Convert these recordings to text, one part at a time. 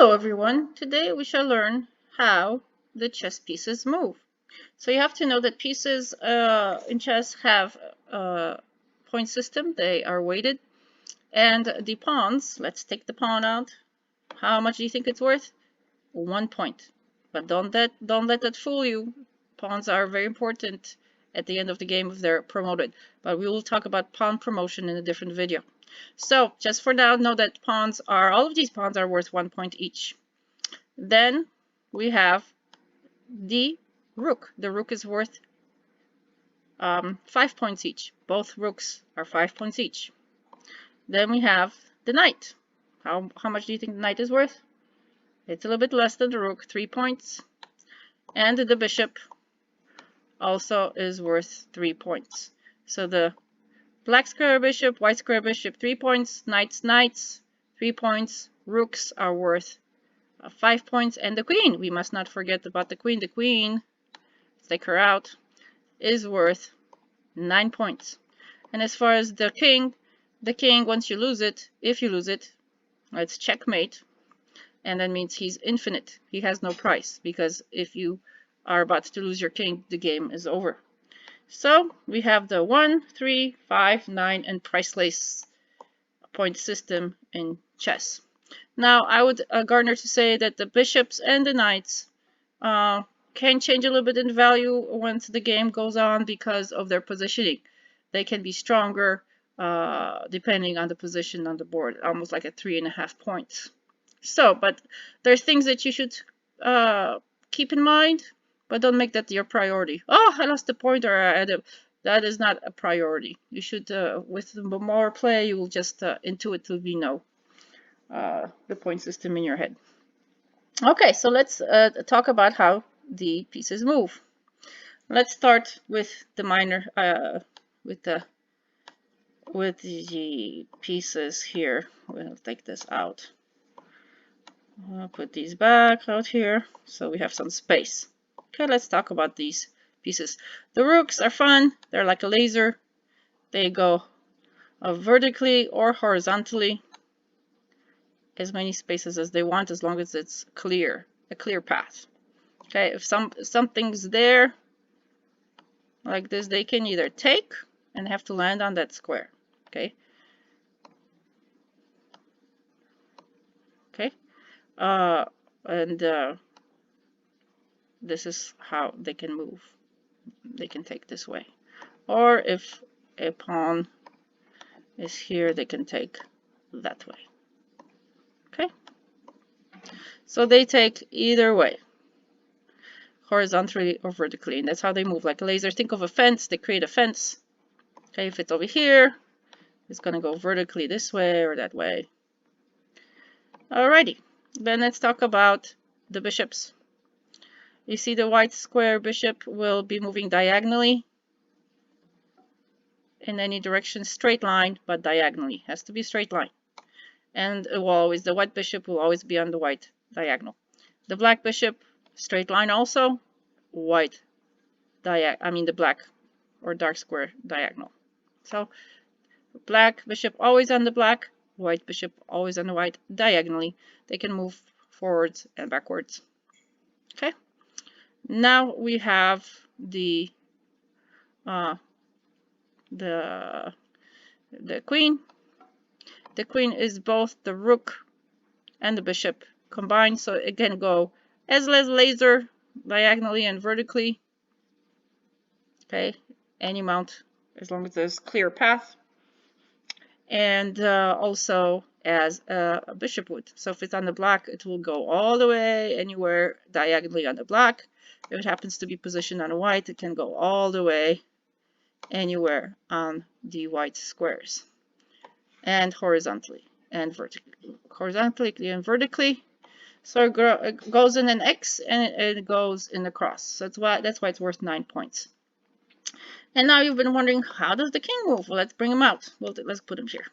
Hello everyone, today we shall learn how the chess pieces move. So you have to know that pieces in chess have a point system, they are weighted, and the pawns, let's take the pawn out. How much do you think it's worth? 1 point. But don't let that fool you. Pawns are very important at the end of the game if they're promoted, but we will talk about pawn promotion in a different video. So just for now, know that all of these pawns are worth 1 point each. Then we have the rook. The rook is worth 5 points each. Both rooks are 5 points each. Then we have the knight. How much do you think the knight is worth? It's a little bit less than the rook, 3 points. And the bishop also is worth 3 points. So the black square bishop, white square bishop, 3 points, knights, 3 points, rooks are worth 5 points, and the queen, we must not forget about the queen. The queen, let's take her out, is worth 9 points. And as far as the king, once you lose it, if you lose it, it's checkmate, and that means he's infinite. He has no price, because if you are about to lose your king, the game is over. So we have the 1, 3, 5, 9, and priceless point system in chess. Now, I would garner to say that the bishops and the knights can change a little bit in value once the game goes on because of their positioning. They can be stronger depending on the position on the board, almost like at 3.5 points. So, but there's things that you should keep in mind, but don't make that your priority. Oh, I lost the point, or that is not a priority. You should, with more play, you will just intuitively know the point system in your head. Okay, so let's talk about how the pieces move. Let's start with the minor, with the pieces here. We'll take this out. I'll put these back out here so we have some space. Okay, let's talk about these pieces. The rooks are fun. They're like a laser. They go vertically or horizontally, as many spaces as they want, as long as it's clear, a clear path. Okay, if something's there like this, they can either take and have to land on that square. Okay. Okay. This is how they can move. They can take this way, or if a pawn is here, they can take that way. Okay, so they take either way, horizontally or vertically, and that's how they move, like a laser. Think of a fence. They create a fence. Okay, if it's over here, it's going to go vertically this way or that way. Alrighty, then let's talk about the bishops. You see the white square bishop will be moving diagonally in any direction, straight line, but diagonally. Has to be straight line. And it will always, the white bishop will always be on the white diagonal. The black bishop, straight line also, white the black or dark square diagonal. So black bishop always on the black, white bishop always on the white, diagonally. They can move forwards and backwards. Okay. Now we have the queen. The queen is both the rook and the bishop combined, so it can go as laser, diagonally and vertically. Okay, any mount as long as there's clear path, and also as a bishop would. So if it's on the black, it will go all the way anywhere diagonally on the black. If it happens to be positioned on white, it can go all the way anywhere on the white squares, and horizontally and vertically. So it goes in an X and it goes in a cross. So that's why it's worth 9 points. And now you've been wondering, how does the king move? Well, let's bring him out. Well, let's put him here.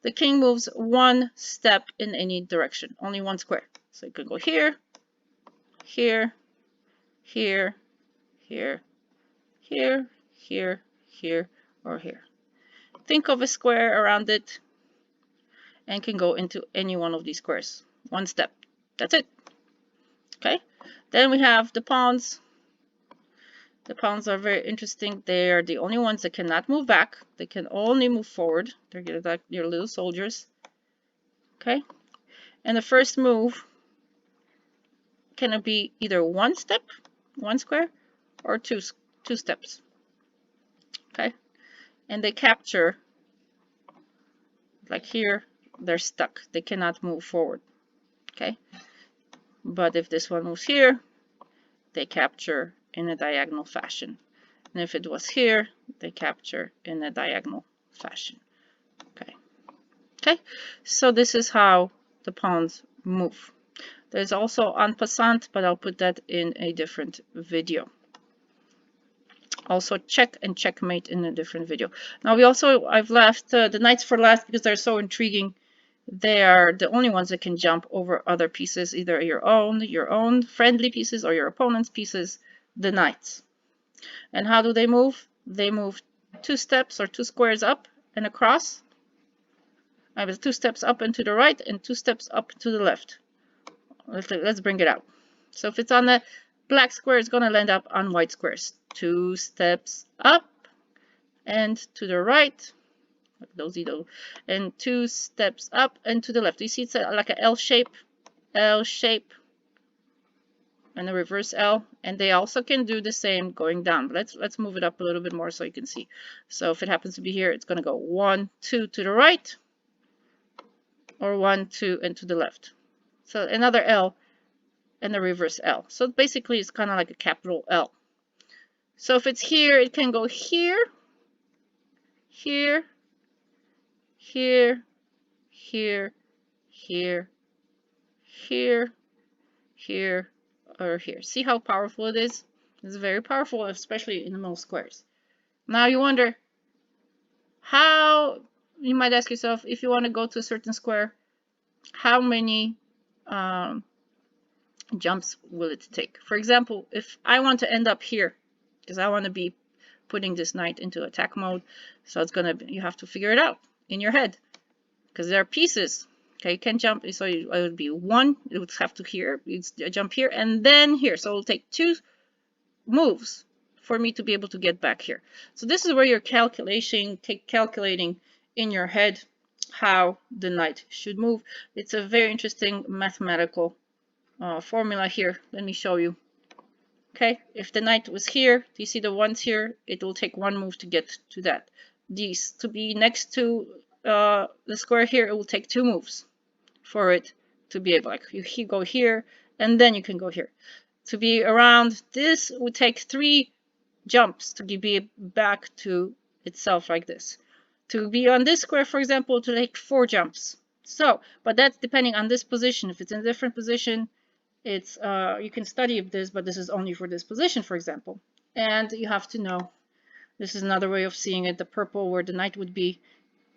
The king moves one step in any direction, only one square. So it could go here, here, here, here, here, here, here, or here. Think of a square around it and can go into any one of these squares. One step. That's it. Okay. Then we have the pawns. The pawns are very interesting. They are the only ones that cannot move back. They can only move forward. They're like your little soldiers. Okay. And the first move can be either one step, one square, or two steps. Okay. And they capture, like here, they're stuck. They cannot move forward. Okay. But if this one moves here, they capture in a diagonal fashion. And if it was here, they capture in a diagonal fashion. Okay. Okay. So this is how the pawns move. There's also en passant, but I'll put that in a different video. Also check and checkmate in a different video. Now I've left the knights for last because they're so intriguing. They are the only ones that can jump over other pieces, either your own friendly pieces or your opponent's pieces, the knights. And how do they move? They move 2 steps or 2 squares up and across. I have 2 steps up and to the right and 2 steps up to the left. Let's bring it out. So if it's on the black square, it's going to land up on white squares. 2 steps up and to the right, like those, and 2 steps up and to the left. You see it's like an L shape, and a reverse L. And they also can do the same going down. But let's move it up a little bit more so you can see. So if it happens to be here, it's going to go 1, 2 to the right, or 1, 2, and to the left. So another L and a reverse L. So basically it's kind of like a capital L. So if it's here, it can go here, here, here, here, here, here, here, or here. See how powerful it is? It's very powerful, especially in the middle squares. Now you wonder how, you might ask yourself, if you want to go to a certain square, how many jumps will it take? For example, if I want to end up here, because I want to be putting this knight into attack mode, so you have to figure it out in your head, because there are pieces. Okay, you can jump, so it would be 1, it would have to here, it's jump here, and then here. So it'll take 2 moves for me to be able to get back here. So this is where you're calculating in your head how the knight should move. It's a very interesting mathematical formula here. Let me show you. Okay, if the knight was here, do you see the ones here? It will take 1 move to get to that. These to be next to the square here, it will take 2 moves for it to be able, like you go here and then you can go here. To be around this would take 3 jumps to be back to itself like this. To be on this square, for example, to take 4 jumps. So, but that's depending on this position. If it's in a different position, it's you can study this, but this is only for this position, for example. And you have to know, this is another way of seeing it. The purple where the knight would be,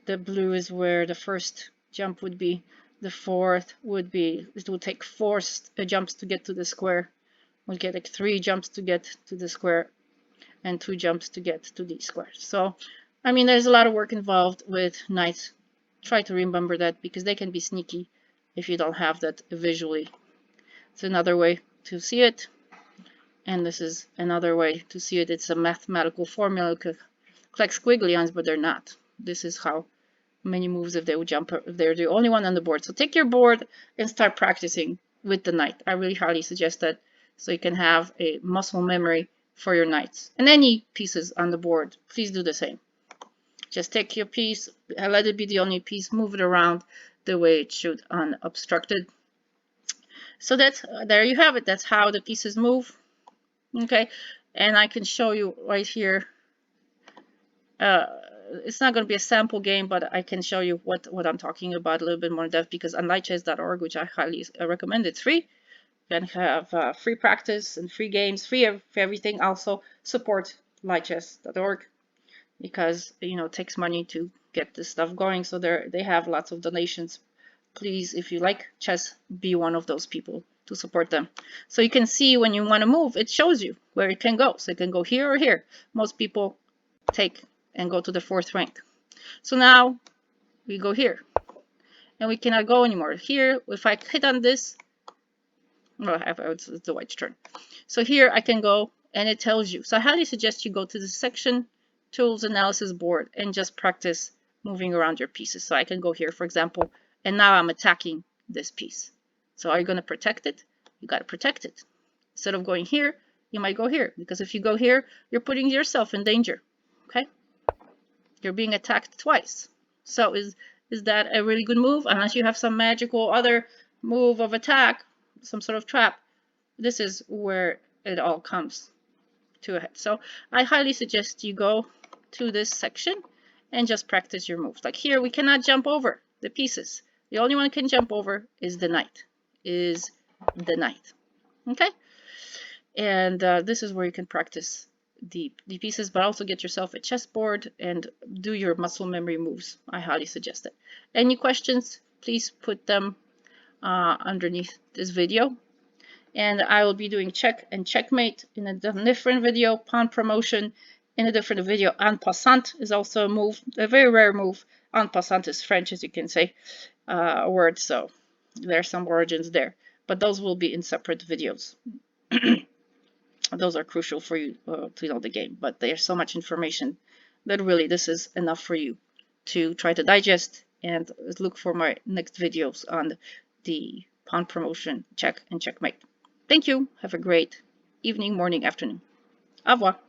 the blue is where the first jump would be, the fourth would be, it would take 4 jumps to get to the square. We'll get like 3 jumps to get to the square and 2 jumps to get to these squares. So, I mean, there's a lot of work involved with knights. Try to remember that because they can be sneaky if you don't have that visually. It's another way to see it. And this is another way to see it. It's a mathematical formula. It could look like squiggly lines, but they're not. This is how many moves if they would jump, if they're the only one on the board. So take your board and start practicing with the knight. I really highly suggest that, so you can have a muscle memory for your knights. And any pieces on the board, please do the same. Just take your piece, let it be the only piece, move it around the way it should unobstructed. So that's, there you have it. That's how the pieces move. Okay, and I can show you right here. It's not going to be a sample game, but I can show you what I'm talking about a little bit more in depth, because on lightchess.org, which I highly recommend, it's free. You can have free practice and free games, free for everything. Also support lightchess.org, because it takes money to get this stuff going. So they have lots of donations. Please, if you like chess, be one of those people to support them. So you can see when you want to move, it shows you where it can go. So it can go here or here. Most people take and go to the 4th rank. So now we go here and we cannot go anymore. Here, if I hit on this, Well, it's the white's turn. So here I can go and it tells you. So I highly suggest you go to the section, tools, analysis board, and just practice moving around your pieces. So I can go here, for example, and now I'm attacking this piece. So are you going to protect it? You got to protect it. Instead of going here, you might go here, because if you go here, you're putting yourself in danger. Okay? You're being attacked twice. So is that a really good move? Unless you have some magical other move of attack, some sort of trap, this is where it all comes to a head. So I highly suggest you go to this section and just practice your moves. Like here, we cannot jump over the pieces. The only one who can jump over is the knight. Okay? And this is where you can practice the pieces, but also get yourself a chessboard and do your muscle memory moves. I highly suggest it. Any questions, please put them underneath this video. And I will be doing check and checkmate in a different video, pawn promotion in a different video. En passant is also a move, a very rare move. En passant is French, as you can say, a word, so there are some origins there. But those will be in separate videos. Those are crucial for you to know the game, but there's so much information that really this is enough for you to try to digest, and look for my next videos on the pawn promotion, check and checkmate. Thank you. Have a great evening, morning, afternoon. Au revoir.